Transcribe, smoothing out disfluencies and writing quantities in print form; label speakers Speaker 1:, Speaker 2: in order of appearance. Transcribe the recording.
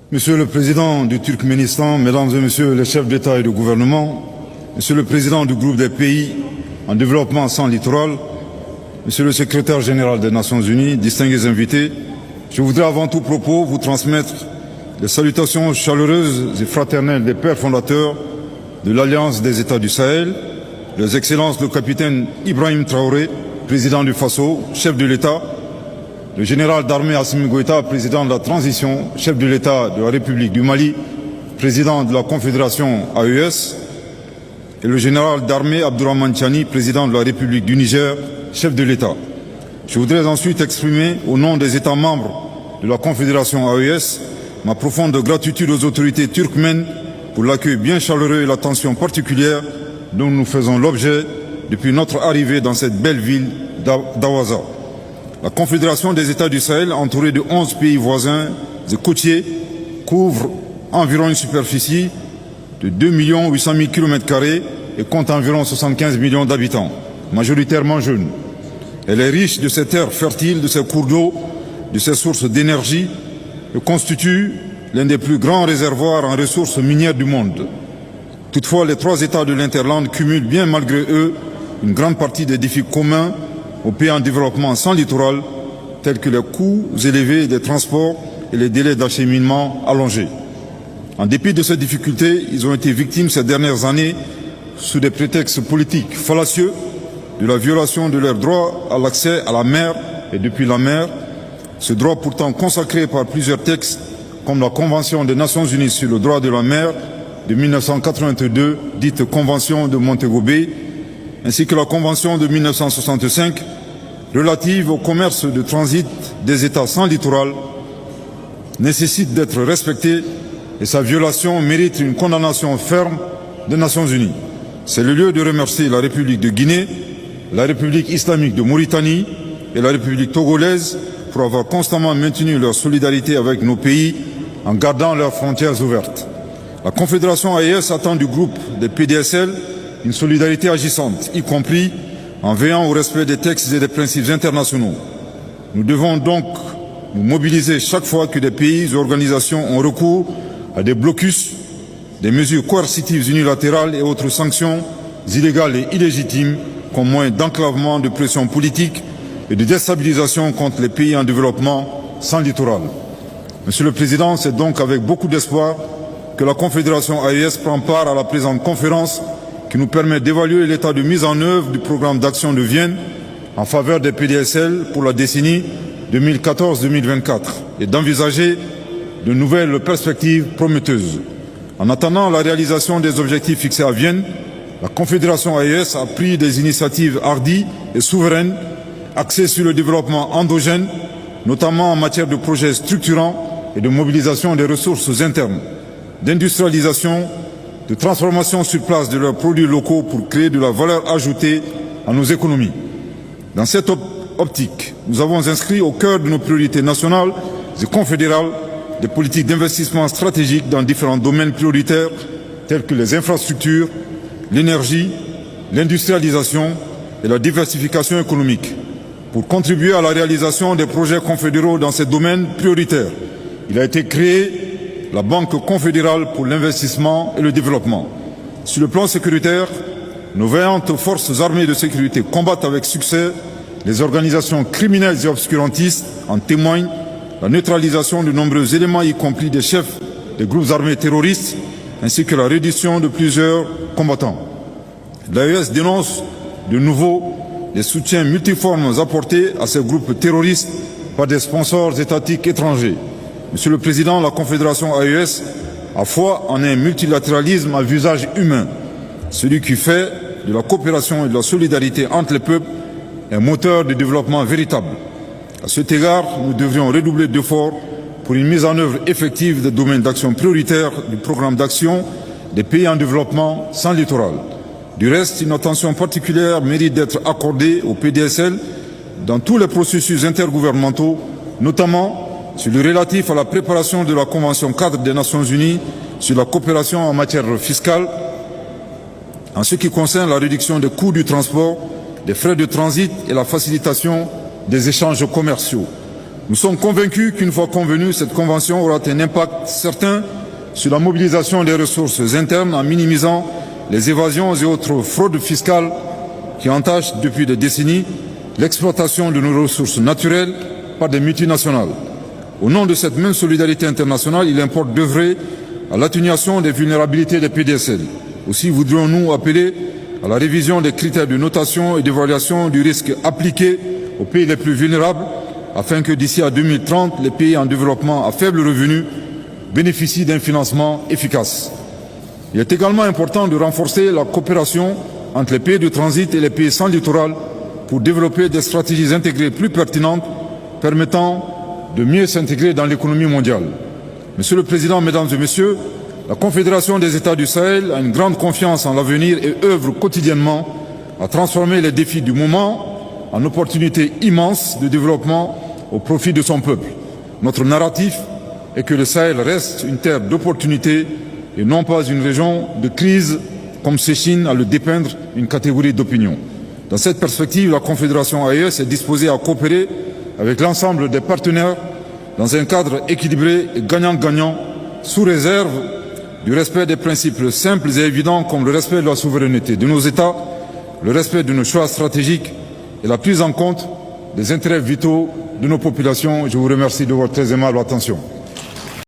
Speaker 1: Monsieur le Président du Turkménistan, Mesdames et Messieurs les chefs d'État et de gouvernement, Monsieur le Président du groupe des pays en développement sans littoral, Monsieur le Secrétaire général des Nations Unies, distingués invités, je voudrais avant tout propos vous transmettre les salutations chaleureuses et fraternelles des pères fondateurs de l'Alliance des États du Sahel, les Excellences le capitaine Ibrahim Traoré, président du Faso, chef de l'État, le général d'armée Assimi Goïta, président de la transition, chef de l'État de la République du Mali, président de la Confédération AES, et le général d'armée Abdourahmane Tiani, président de la République du Niger, chef de l'État. Je voudrais ensuite exprimer, au nom des États membres de la Confédération AES, ma profonde gratitude aux autorités turkmènes pour l'accueil bien chaleureux et l'attention particulière dont nous faisons l'objet depuis notre arrivée dans cette belle ville d'Awaza. La Confédération des États du Sahel, entourée de 11 pays voisins et côtiers, couvre environ une superficie de 2 800 000 km² et compte environ 75 millions d'habitants, majoritairement jeunes. Elle est riche de ses terres fertiles, de ses cours d'eau, de ses sources d'énergie et constitue l'un des plus grands réservoirs en ressources minières du monde. Toutefois, les trois États de l'Interland cumulent bien malgré eux une grande partie des défis communs aux pays en développement sans littoral, tels que les coûts élevés des transports et les délais d'acheminement allongés. En dépit de ces difficultés, ils ont été victimes ces dernières années, sous des prétextes politiques fallacieux, de la violation de leur droit à l'accès à la mer et depuis la mer, ce droit pourtant consacré par plusieurs textes, comme la Convention des Nations Unies sur le droit de la mer de 1982, dite Convention de Montego Bay, ainsi que la Convention de 1965 relative au commerce de transit des États sans littoral, nécessite d'être respectée et sa violation mérite une condamnation ferme des Nations Unies. C'est le lieu de remercier la République de Guinée, la République islamique de Mauritanie et la République togolaise pour avoir constamment maintenu leur solidarité avec nos pays en gardant leurs frontières ouvertes. La Confédération AES attend du groupe des PDSL une solidarité agissante, y compris en veillant au respect des textes et des principes internationaux. Nous devons donc nous mobiliser chaque fois que des pays ou organisations ont recours à des blocus, des mesures coercitives unilatérales et autres sanctions illégales et illégitimes comme moyen d'enclavement, de pression politique et de déstabilisation contre les pays en développement sans littoral. Monsieur le Président, c'est donc avec beaucoup d'espoir que la Confédération AES prend part à la présente conférence qui nous permet d'évaluer l'état de mise en œuvre du programme d'action de Vienne en faveur des PDSL pour la décennie 2014-2024 et d'envisager de nouvelles perspectives prometteuses. En attendant la réalisation des objectifs fixés à Vienne, la Confédération AES a pris des initiatives hardies et souveraines axées sur le développement endogène, notamment en matière de projets structurants et de mobilisation des ressources internes, d'industrialisation, de transformation sur place de leurs produits locaux pour créer de la valeur ajoutée à nos économies. Dans cette optique, nous avons inscrit au cœur de nos priorités nationales et confédérales des politiques d'investissement stratégiques dans différents domaines prioritaires tels que les infrastructures, l'énergie, l'industrialisation et la diversification économique. Pour contribuer à la réalisation des projets confédéraux dans ces domaines prioritaires, il a été créé la Banque confédérale pour l'investissement et le développement. Sur le plan sécuritaire, nos vaillantes forces armées de sécurité combattent avec succès les organisations criminelles et obscurantistes. En témoigne la neutralisation de nombreux éléments, y compris des chefs des groupes armés terroristes, ainsi que la reddition de plusieurs combattants. L'AES dénonce de nouveau les soutiens multiformes apportés à ces groupes terroristes par des sponsors étatiques étrangers. Monsieur le Président, la Confédération AES a foi en un multilatéralisme à visage humain, celui qui fait de la coopération et de la solidarité entre les peuples un moteur de développement véritable. À cet égard, nous devrions redoubler d'efforts pour une mise en œuvre effective des domaines d'action prioritaires du programme d'action des pays en développement sans littoral. Du reste, une attention particulière mérite d'être accordée au PDSL dans tous les processus intergouvernementaux, notamment sur le relatif à la préparation de la Convention cadre des Nations Unies sur la coopération en matière fiscale, en ce qui concerne la réduction des coûts du transport, des frais de transit et la facilitation des échanges commerciaux. Nous sommes convaincus qu'une fois convenue, cette convention aura un impact certain sur la mobilisation des ressources internes en minimisant les évasions et autres fraudes fiscales qui entachent depuis des décennies l'exploitation de nos ressources naturelles par des multinationales. Au nom de cette même solidarité internationale, il importe d'œuvrer à l'atténuation des vulnérabilités des PDSL. Aussi voudrions-nous appeler à la révision des critères de notation et d'évaluation du risque appliqués aux pays les plus vulnérables, afin que d'ici à 2030, les pays en développement à faible revenu bénéficient d'un financement efficace. Il est également important de renforcer la coopération entre les pays de transit et les pays sans littoral pour développer des stratégies intégrées plus pertinentes permettant de mieux s'intégrer dans l'économie mondiale. Monsieur le Président, Mesdames et Messieurs, la Confédération des États du Sahel a une grande confiance en l'avenir et œuvre quotidiennement à transformer les défis du moment en opportunités immenses de développement au profit de son peuple. Notre narratif est que le Sahel reste une terre d'opportunités et non pas une région de crise, comme s'échine à le dépeindre une catégorie d'opinion. Dans cette perspective, la Confédération AES est disposée à coopérer avec l'ensemble des partenaires dans un cadre équilibré et gagnant-gagnant, sous réserve du respect des principes simples et évidents comme le respect de la souveraineté de nos États, le respect de nos choix stratégiques et la prise en compte des intérêts vitaux de nos populations. Je vous remercie de votre très aimable attention.